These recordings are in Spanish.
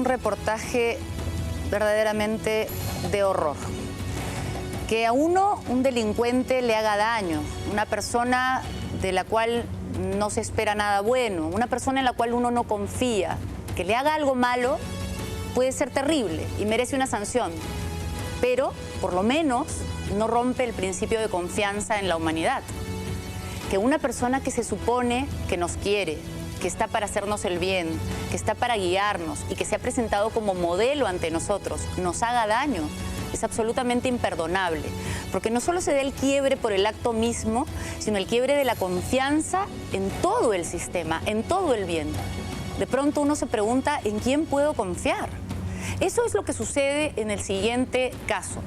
reportaje verdaderamente de horror. Que a uno, un delincuente, le haga daño, una persona de la cual no se espera nada bueno, una persona en la cual uno no confía, que le haga algo malo, puede ser terrible y merece una sanción, pero por lo menos no rompe el principio de confianza en la humanidad. Que una persona que se supone que nos quiere, que está para hacernos el bien, que está para guiarnos y que se ha presentado como modelo ante nosotros, nos haga daño, es absolutamente imperdonable, porque no solo se da el quiebre por el acto mismo, sino el quiebre de la confianza en todo el sistema, en todo el bien. De pronto uno se pregunta, ¿en quién puedo confiar? Eso es lo que sucede en el siguiente caso.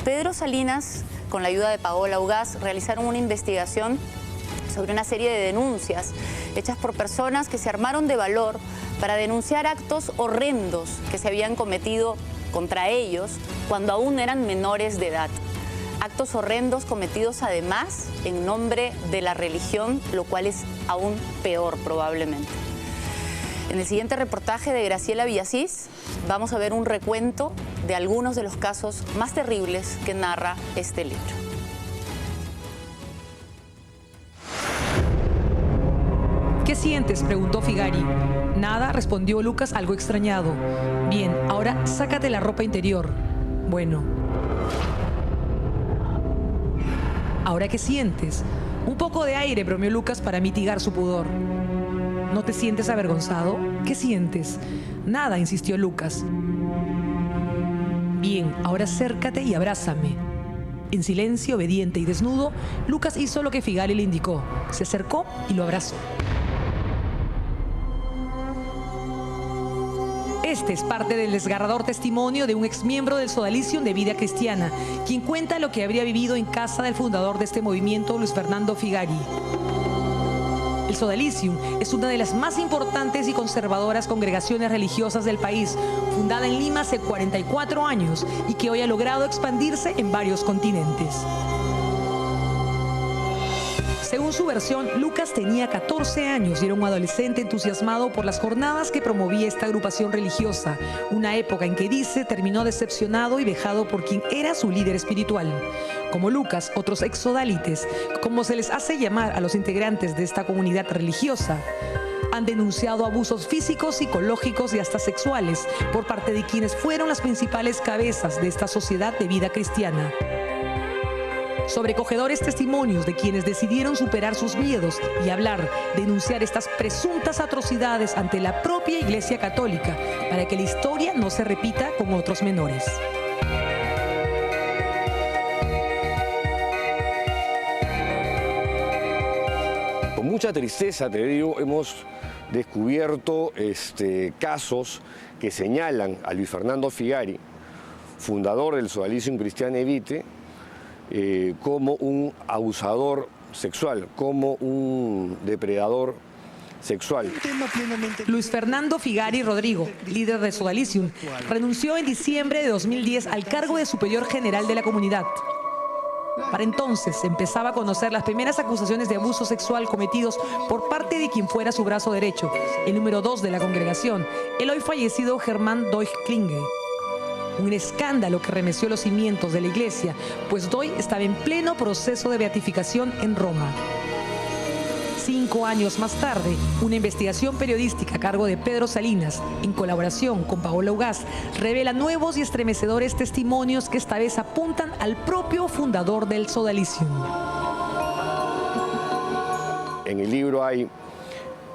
Pedro Salinas, con la ayuda de Paola Ugaz, realizaron una investigación sobre una serie de denuncias hechas por personas que se armaron de valor para denunciar actos horrendos que se habían cometido contra ellos cuando aún eran menores de edad. Actos horrendos cometidos además en nombre de la religión, lo cual es aún peor probablemente. En el siguiente reportaje de Graciela Villasís vamos a ver un recuento de algunos de los casos más terribles que narra este libro. ¿Qué sientes?, preguntó Figari. Nada, respondió Lucas, algo extrañado. Bien, ahora sácate la ropa interior. Bueno. ¿Ahora qué sientes? Un poco de aire, bromeó Lucas para mitigar su pudor. ¿No te sientes avergonzado? ¿Qué sientes? Nada, insistió Lucas. Bien, ahora acércate y abrázame. En silencio, obediente y desnudo, Lucas hizo lo que Figari le indicó. Se acercó y lo abrazó. Este es parte del desgarrador testimonio de un exmiembro del Sodalicium de Vida Cristiana, quien cuenta lo que habría vivido en casa del fundador de este movimiento, Luis Fernando Figari. El Sodalicium es una de las más importantes y conservadoras congregaciones religiosas del país, fundada en Lima hace 44 años y que hoy ha logrado expandirse en varios continentes. Según su versión, Lucas tenía 14 años y era un adolescente entusiasmado por las jornadas que promovía esta agrupación religiosa, una época en que dice terminó decepcionado y vejado por quien era su líder espiritual. Como Lucas, otros exodálites, como se les hace llamar a los integrantes de esta comunidad religiosa, han denunciado abusos físicos, psicológicos y hasta sexuales por parte de quienes fueron las principales cabezas de esta sociedad de vida cristiana. Sobrecogedores testimonios de quienes decidieron superar sus miedos y hablar, denunciar estas presuntas atrocidades ante la propia Iglesia Católica para que la historia no se repita con otros menores. Con mucha tristeza, te digo, hemos descubierto casos que señalan a Luis Fernando Figari, fundador del Sodalicium Cristiane Vitae, como un abusador sexual, como un depredador sexual. Luis Fernando Figari Rodrigo, líder de Sodalicium, renunció en diciembre de 2010 al cargo de superior general de la comunidad. Para entonces se empezaba a conocer las primeras acusaciones de abuso sexual cometidos por parte de quien fuera su brazo derecho, el número 2 de la congregación, el hoy fallecido Germán Doig Klinge. Un escándalo que remeció los cimientos de la iglesia, pues Doig estaba en pleno proceso de beatificación en Roma. 5 años más tarde, una investigación periodística a cargo de Pedro Salinas, en colaboración con Paola Ugaz, revela nuevos y estremecedores testimonios que esta vez apuntan al propio fundador del Sodalicium. En el libro hay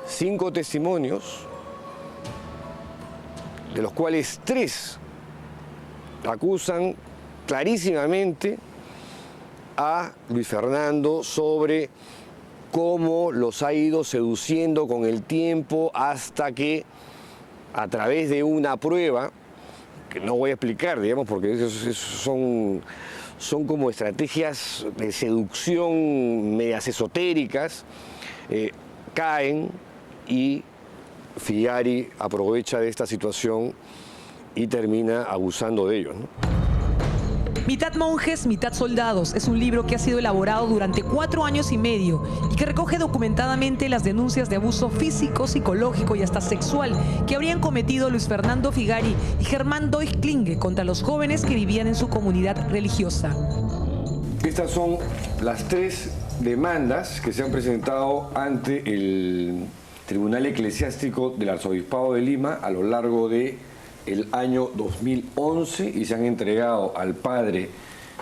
5 testimonios, de los cuales 3 acusan clarísimamente a Luis Fernando sobre cómo los ha ido seduciendo con el tiempo hasta que, a través de una prueba, que no voy a explicar, digamos, porque son como estrategias de seducción medias esotéricas, caen y Figari aprovecha de esta situación y termina abusando de ellos, ¿no? Mitad monjes, mitad soldados es un libro que ha sido elaborado durante 4 años y medio y que recoge documentadamente las denuncias de abuso físico, psicológico y hasta sexual que habrían cometido Luis Fernando Figari y Germán Doig-Klinge contra los jóvenes que vivían en su comunidad religiosa. Estas son las 3 demandas que se han presentado ante el Tribunal Eclesiástico del Arzobispado de Lima a lo largo del año 2011 y se han entregado al padre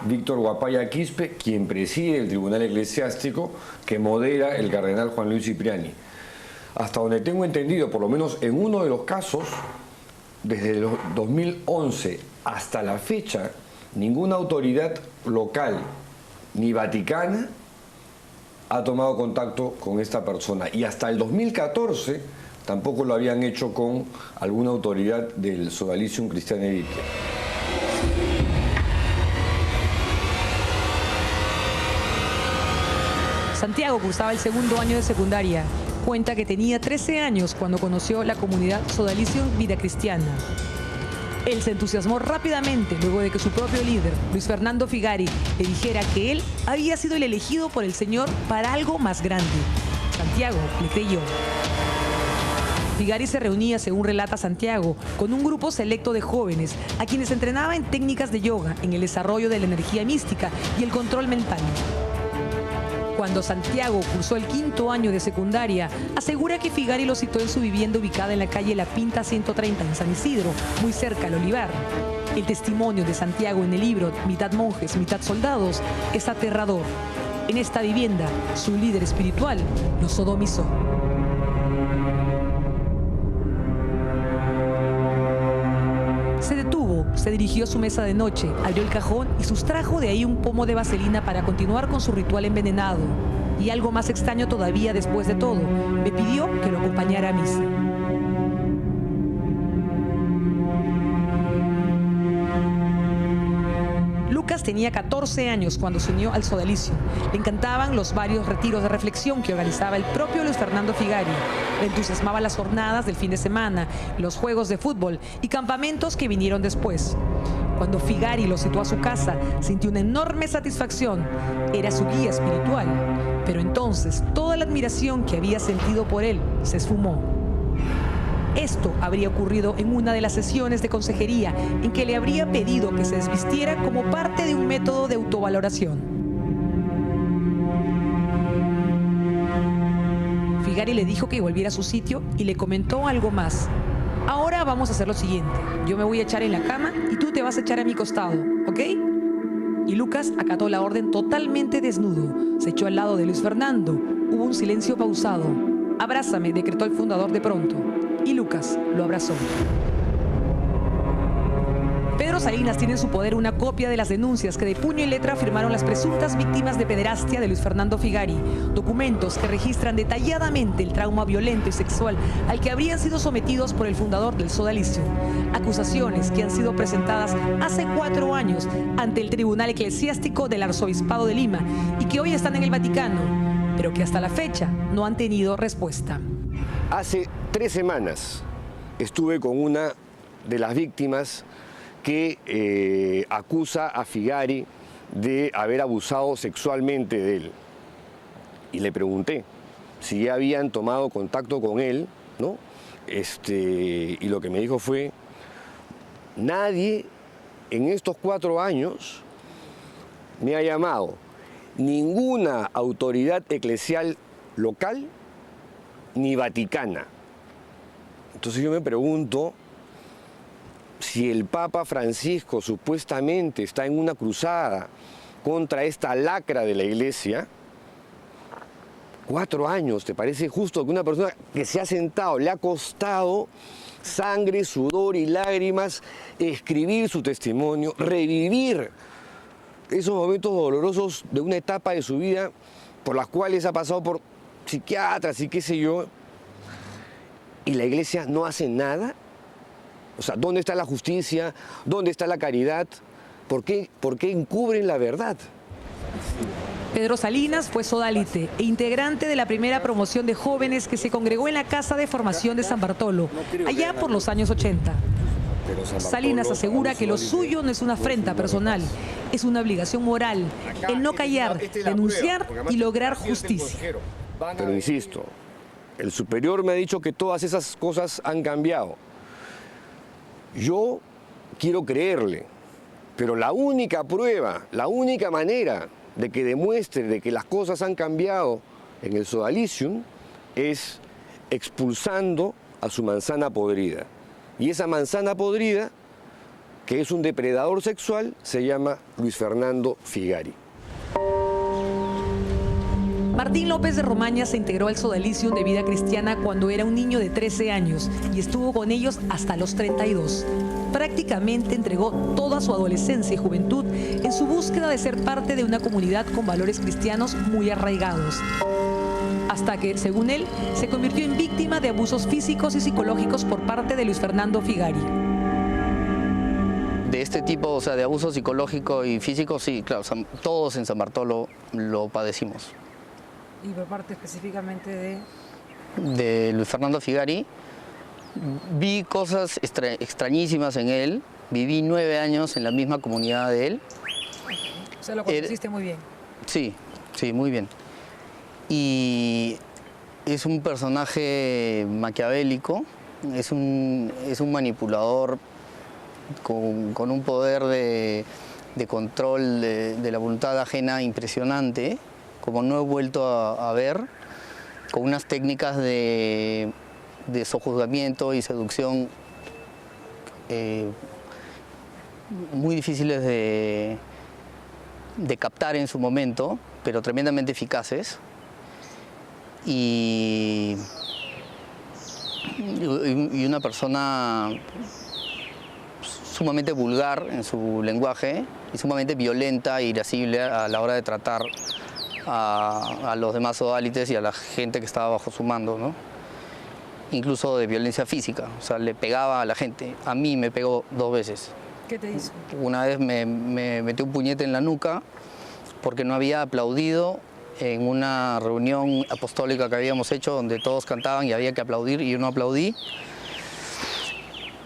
Víctor Guapaya Quispe, quien preside el Tribunal Eclesiástico que modera el cardenal Juan Luis Cipriani. Hasta donde tengo entendido, por lo menos en uno de los casos, desde el 2011 hasta la fecha, ninguna autoridad local ni vaticana ha tomado contacto con esta persona. Y hasta el 2014 tampoco lo habían hecho con alguna autoridad del Sodalicium Christiane Vitae. Santiago cursaba el 2º año de secundaria. Cuenta que tenía 13 años cuando conoció la comunidad Sodalicium Vida Cristiana. Él se entusiasmó rápidamente luego de que su propio líder, Luis Fernando Figari, le dijera que él había sido el elegido por el Señor para algo más grande. Santiago le creyó. Figari se reunía, según relata Santiago, con un grupo selecto de jóvenes a quienes entrenaba en técnicas de yoga, en el desarrollo de la energía mística y el control mental. Cuando Santiago cursó el 5º año de secundaria, asegura que Figari lo citó en su vivienda ubicada en la calle La Pinta 130 en San Isidro, muy cerca al Olivar. El testimonio de Santiago en el libro Mitad monjes, mitad soldados es aterrador. En esta vivienda, su líder espiritual lo sodomizó. Se detuvo, se dirigió a su mesa de noche, abrió el cajón y sustrajo de ahí un pomo de vaselina para continuar con su ritual envenenado. Y algo más extraño todavía después de todo, me pidió que lo acompañara a misa. Lucas tenía 14 años cuando se unió al Sodalicium. Le encantaban los varios retiros de reflexión que organizaba el propio Luis Fernando Figari. Le entusiasmaban las jornadas del fin de semana, los juegos de fútbol y campamentos que vinieron después. Cuando Figari lo citó a su casa, sintió una enorme satisfacción. Era su guía espiritual. Pero entonces, toda la admiración que había sentido por él se esfumó. Esto habría ocurrido en una de las sesiones de consejería en que le habría pedido que se desvistiera como parte de un método de autovaloración. Figari le dijo que volviera a su sitio y le comentó algo más. Ahora vamos a hacer lo siguiente. Yo me voy a echar en la cama y tú te vas a echar a mi costado, ¿ok? Y Lucas acató la orden totalmente desnudo. Se echó al lado de Luis Fernando. Hubo un silencio pausado. Abrázame, decretó el fundador de pronto. Y Lucas lo abrazó. Pedro Salinas tiene en su poder una copia de las denuncias que de puño y letra firmaron las presuntas víctimas de pederastia de Luis Fernando Figari. Documentos que registran detalladamente el trauma violento y sexual al que habrían sido sometidos por el fundador del Sodalicium. Acusaciones que han sido presentadas hace 4 años ante el Tribunal Eclesiástico del Arzobispado de Lima y que hoy están en el Vaticano, pero que hasta la fecha no han tenido respuesta. Hace 3 semanas estuve con una de las víctimas que acusa a Figari de haber abusado sexualmente de él. Y le pregunté si ya habían tomado contacto con él, ¿no? Y lo que me dijo fue, nadie en estos 4 años me ha llamado, ninguna autoridad eclesial local ni vaticana. Entonces yo me pregunto, si el Papa Francisco supuestamente está en una cruzada contra esta lacra de la Iglesia, 4 años, ¿te parece justo que una persona que se ha sentado, le ha costado sangre, sudor y lágrimas escribir su testimonio, revivir esos momentos dolorosos de una etapa de su vida por las cuales ha pasado por psiquiatras y qué sé yo, y la Iglesia no hace nada? O sea, ¿dónde está la justicia? ¿Dónde está la caridad? ¿Por qué encubren la verdad? Pedro Salinas fue sodalite e integrante de la primera promoción de jóvenes que se congregó en la Casa de Formación de San Bartolo, allá por los años 80. Salinas asegura que lo suyo no es una afrenta personal, es una obligación moral, el no callar, denunciar y lograr justicia. Pero insisto, el superior me ha dicho que todas esas cosas han cambiado. Yo quiero creerle, pero la única prueba, la única manera de que demuestre de que las cosas han cambiado en el Sodalicium es expulsando a su manzana podrida. Y esa manzana podrida, que es un depredador sexual, se llama Luis Fernando Figari. Martín López de Romaña se integró al Sodalicium de Vida Cristiana cuando era un niño de 13 años y estuvo con ellos hasta los 32. Prácticamente entregó toda su adolescencia y juventud en su búsqueda de ser parte de una comunidad con valores cristianos muy arraigados. Hasta que, según él, se convirtió en víctima de abusos físicos y psicológicos por parte de Luis Fernando Figari. De este tipo, o sea, de abuso psicológico y físico, sí, claro, todos en San Bartolo lo padecimos. Y por parte específicamente de Luis Fernando Figari, vi cosas extrañísimas en él, viví 9 años en la misma comunidad de él. O sea, lo conociste muy bien. Sí, sí, muy bien. Y es un personaje maquiavélico, es un manipulador con un poder de control de la voluntad ajena impresionante, como no he vuelto a ver, con unas técnicas de sojuzgamiento y seducción muy difíciles de captar en su momento, pero tremendamente eficaces. Y una persona sumamente vulgar en su lenguaje y sumamente violenta e irascible a la hora de tratar a los demás sodalites y a la gente que estaba bajo su mando, ¿no? Incluso de violencia física, o sea, le pegaba a la gente. A mí me pegó 2 veces. ¿Qué te hizo? Una vez me metió un puñete en la nuca porque no había aplaudido en una reunión apostólica que habíamos hecho donde todos cantaban y había que aplaudir y yo no aplaudí.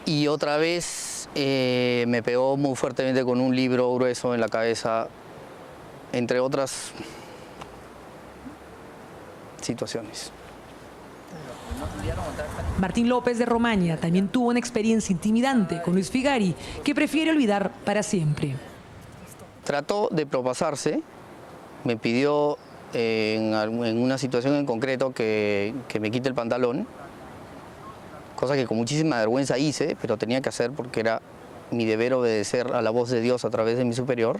Y otra vez me pegó muy fuertemente con un libro grueso en la cabeza, entre otras situaciones. Martín López de Romaña también tuvo una experiencia intimidante con Luis Figari que prefiere olvidar para siempre. Trató de propasarse, me pidió en una situación en concreto que me quite el pantalón, cosa que con muchísima vergüenza hice, pero tenía que hacer porque era mi deber obedecer a la voz de Dios a través de mi superior.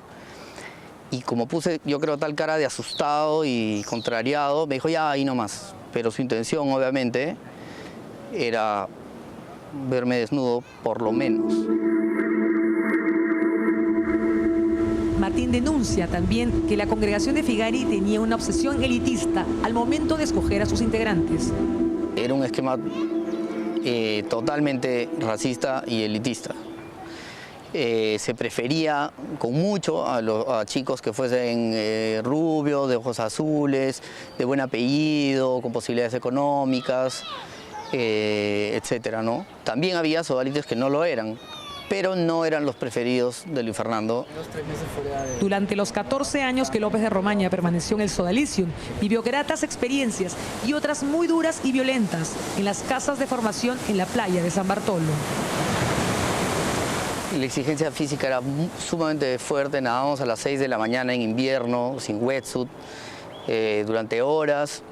Y como puse, yo creo, tal cara de asustado y contrariado, me dijo, ya, ahí nomás. Pero su intención, obviamente, era verme desnudo, por lo menos. Martín denuncia también que la congregación de Figari tenía una obsesión elitista al momento de escoger a sus integrantes. Era un esquema totalmente racista y elitista. Se prefería con mucho a chicos que fuesen rubios, de ojos azules, de buen apellido, con posibilidades económicas, etcétera, ¿no? También había sodalites que no lo eran, pero no eran los preferidos de Luis Fernando. Durante los 14 años que López de Romaña permaneció en el Sodalicium, vivió gratas experiencias y otras muy duras y violentas en las casas de formación en la playa de San Bartolo. La exigencia física era sumamente fuerte, nadábamos a las 6 de la mañana en invierno, sin wetsuit, durante horas.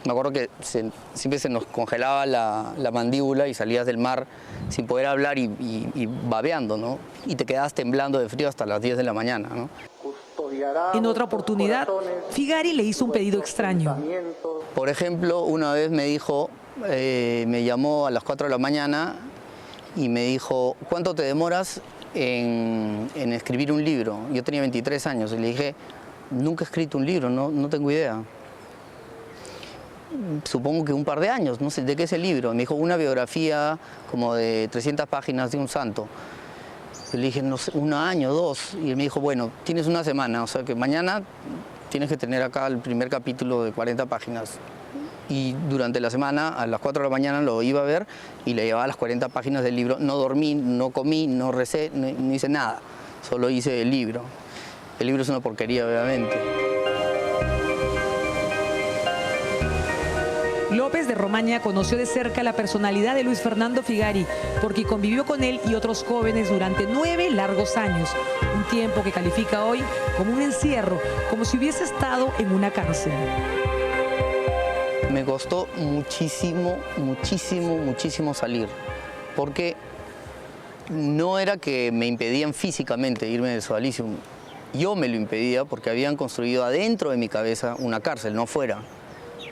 Me acuerdo que siempre se nos congelaba la mandíbula y salías del mar sin poder hablar y babeando, ¿no? Y te quedabas temblando de frío hasta las 10 de la mañana, ¿no? En otra oportunidad, Figari le hizo un pedido extraño. Por ejemplo, una vez me dijo, me llamó a las 4 de la mañana y me dijo, ¿cuánto te demoras en escribir un libro? Yo tenía 23 años y le dije, nunca he escrito un libro, no tengo idea. Supongo que un par de años, no sé, ¿de qué es el libro? Me dijo, una biografía como de 300 páginas de un santo. Yo le dije, no sé, 1 año, 2. Y él me dijo, bueno, tienes 1 semana, o sea que mañana tienes que tener acá el primer capítulo de 40 páginas. y durante la semana a las 4 de la mañana lo iba a ver y le llevaba las 40 páginas del libro. No dormí, no comí, no recé, no hice nada, solo hice el libro. El libro es una porquería, obviamente. López de Romaña conoció de cerca la personalidad de Luis Fernando Figari porque convivió con él y otros jóvenes durante 9 largos años, un tiempo que califica hoy como un encierro, como si hubiese estado en una cárcel. Me costó muchísimo, muchísimo, muchísimo salir, porque no era que me impedían físicamente irme del Sodalicium, yo me lo impedía porque habían construido adentro de mi cabeza una cárcel, no fuera.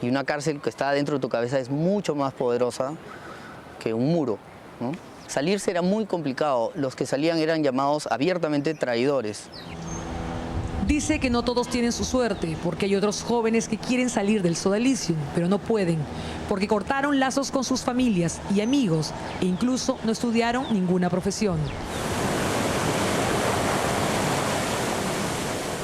Y una cárcel que está dentro de tu cabeza es mucho más poderosa que un muro, ¿no? Salirse era muy complicado. Los que salían eran llamados abiertamente traidores. Dice que no todos tienen su suerte, porque hay otros jóvenes que quieren salir del Sodalicium, pero no pueden, porque cortaron lazos con sus familias y amigos e incluso no estudiaron ninguna profesión.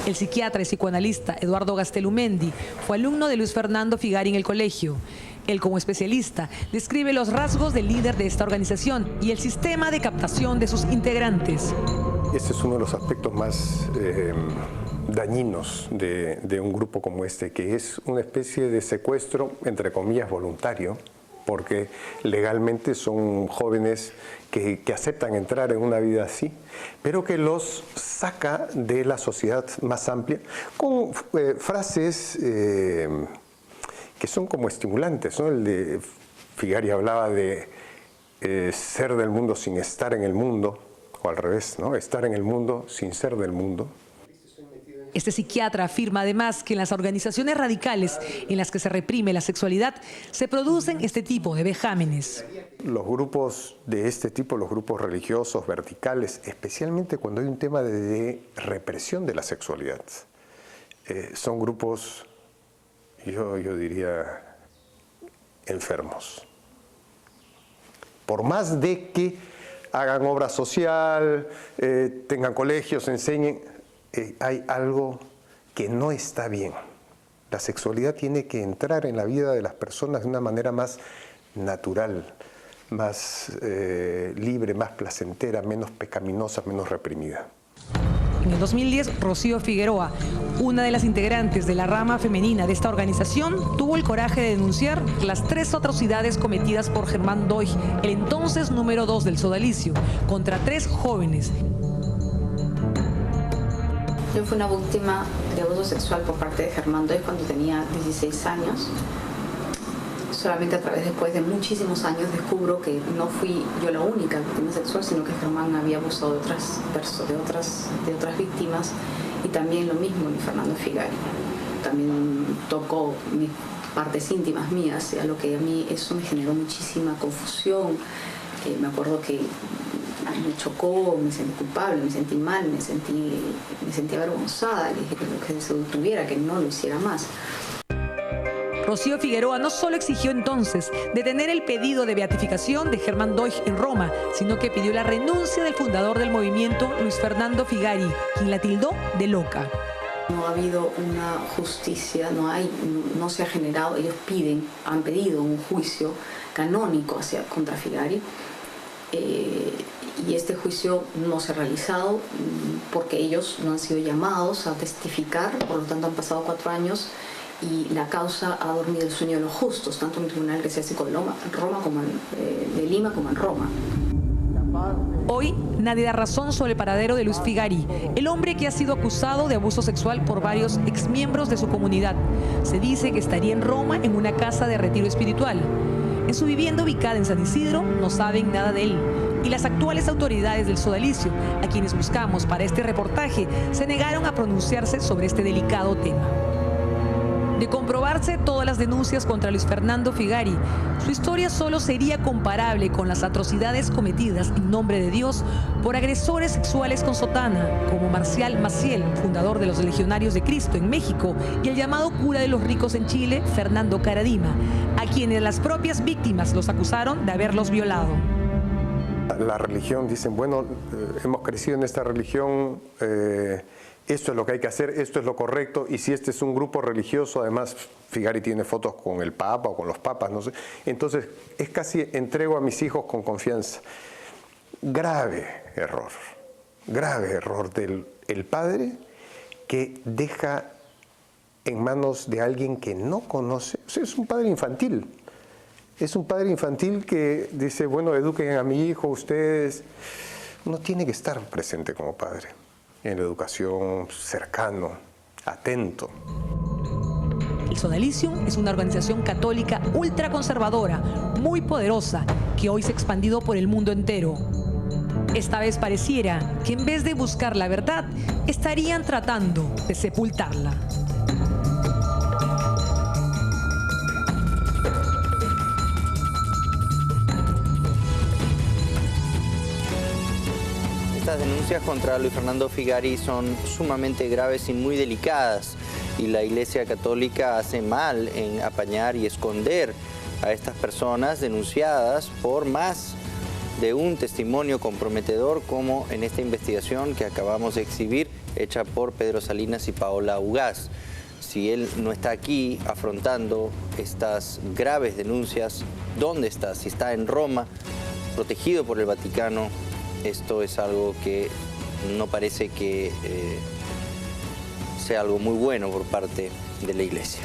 El psiquiatra y psicoanalista Eduardo Gastelumendi fue alumno de Luis Fernando Figari en el colegio. Él, como especialista, describe los rasgos del líder de esta organización y el sistema de captación de sus integrantes. Este es uno de los aspectos más dañinos de un grupo como este, que es una especie de secuestro, entre comillas, voluntario, porque legalmente son jóvenes que aceptan entrar en una vida así, pero que los saca de la sociedad más amplia con frases que son como estimulantes, ¿no? El de Figari hablaba de ser del mundo sin estar en el mundo, o al revés, ¿no? Estar en el mundo sin ser del mundo. Este psiquiatra afirma además que en las organizaciones radicales en las que se reprime la sexualidad se producen este tipo de vejámenes. Los grupos de este tipo, los grupos religiosos, verticales, especialmente cuando hay un tema de represión de la sexualidad, son grupos, yo diría, enfermos. Por más de que hagan obra social, tengan colegios, enseñen, hay algo que no está bien. La sexualidad tiene que entrar en la vida de las personas de una manera más natural, más libre, más placentera, menos pecaminosa, menos reprimida. En el 2010, Rocío Figueroa, una de las integrantes de la rama femenina de esta organización, tuvo el coraje de denunciar las 3 atrocidades cometidas por Germán Doig, el entonces número 2 del Sodalicio, contra 3 jóvenes. Yo fui una víctima de abuso sexual por parte de Germán Doig cuando tenía 16 años. Solamente a través después de muchísimos años descubro que no fui yo la única víctima sexual, sino que Germán había abusado de otras víctimas, y también lo mismo Luis Fernando Figari. También tocó mis partes íntimas mías, a lo que a mí eso me generó muchísima confusión. Me acuerdo que me chocó, me sentí culpable, me sentí mal, me sentí avergonzada. Le dije que se detuviera, que no lo hiciera más. Rocío Figueroa no solo exigió entonces detener el pedido de beatificación de Germán Doig en Roma, sino que pidió la renuncia del fundador del movimiento, Luis Fernando Figari, quien la tildó de loca. No ha habido una justicia, no se ha generado, ellos han pedido un juicio canónico contra Figari, y este juicio no se ha realizado porque ellos no han sido llamados a testificar, por lo tanto han pasado 4 años y la causa ha dormido el sueño de los justos, tanto en el Tribunal Eclesiástico de Lima como en Roma. Hoy nadie da razón sobre el paradero de Luis Figari, el hombre que ha sido acusado de abuso sexual por varios exmiembros de su comunidad. Se dice que estaría en Roma en una casa de retiro espiritual. En su vivienda ubicada en San Isidro no saben nada de él. Y las actuales autoridades del Sodalicio, a quienes buscamos para este reportaje, se negaron a pronunciarse sobre este delicado tema. De comprobarse todas las denuncias contra Luis Fernando Figari, su historia solo sería comparable con las atrocidades cometidas en nombre de Dios por agresores sexuales con sotana, como Marcial Maciel, fundador de los Legionarios de Cristo en México, y el llamado cura de los ricos en Chile, Fernando Caradima, a quienes las propias víctimas los acusaron de haberlos violado. La religión, dicen, bueno, hemos crecido en esta religión esto es lo que hay que hacer, esto es lo correcto, y si este es un grupo religioso, además Figari tiene fotos con el Papa o con los papas, no sé, entonces es casi entrego a mis hijos con confianza. Grave error del padre que deja en manos de alguien que no conoce. O sea, es un padre infantil. Es un padre infantil que dice, bueno, eduquen a mi hijo ustedes. Uno tiene que estar presente como padre en la educación, cercano, atento. El Sodalicium es una organización católica ultraconservadora, muy poderosa, que hoy se ha expandido por el mundo entero. Esta vez pareciera que en vez de buscar la verdad, estarían tratando de sepultarla. Estas denuncias contra Luis Fernando Figari son sumamente graves y muy delicadas, y la Iglesia Católica hace mal en apañar y esconder a estas personas denunciadas por más de un testimonio comprometedor, como en esta investigación que acabamos de exhibir, hecha por Pedro Salinas y Paola Ugaz. Si él no está aquí afrontando estas graves denuncias, ¿dónde está? Si está en Roma, protegido por el Vaticano, esto es algo que no parece que sea algo muy bueno por parte de la Iglesia.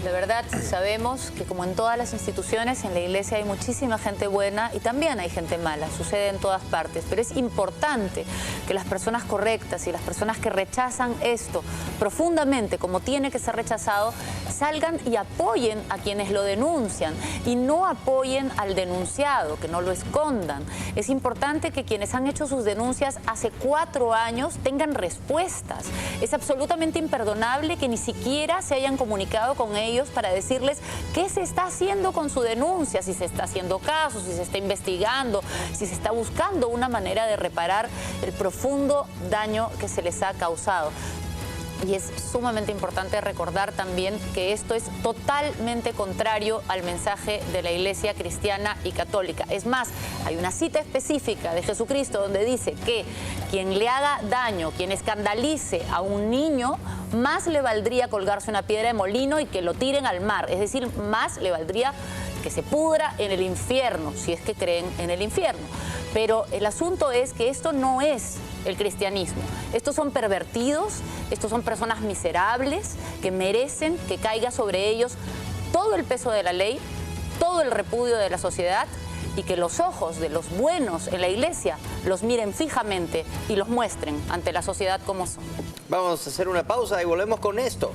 De verdad, sabemos que como en todas las instituciones, en la Iglesia hay muchísima gente buena y también hay gente mala, sucede en todas partes, pero es importante que las personas correctas y las personas que rechazan esto profundamente, como tiene que ser rechazado, salgan y apoyen a quienes lo denuncian y no apoyen al denunciado, que no lo escondan. Es importante que quienes han hecho sus denuncias hace 4 años tengan respuestas. Es absolutamente imperdonable que ni siquiera se hayan comunicado con ellos para decirles qué se está haciendo con su denuncia, si se está haciendo caso, si se está investigando, si se está buscando una manera de reparar el profundo daño que se les ha causado. Y es sumamente importante recordar también que esto es totalmente contrario al mensaje de la Iglesia cristiana y católica. Es más, hay una cita específica de Jesucristo donde dice que quien le haga daño, quien escandalice a un niño, más le valdría colgarse una piedra de molino y que lo tiren al mar. Es decir, más le valdría que se pudra en el infierno, si es que creen en el infierno. Pero el asunto es que esto no es el cristianismo. Estos son pervertidos, estos son personas miserables que merecen que caiga sobre ellos todo el peso de la ley, todo el repudio de la sociedad, y que los ojos de los buenos en la Iglesia los miren fijamente y los muestren ante la sociedad como son. Vamos a hacer una pausa y volvemos con esto.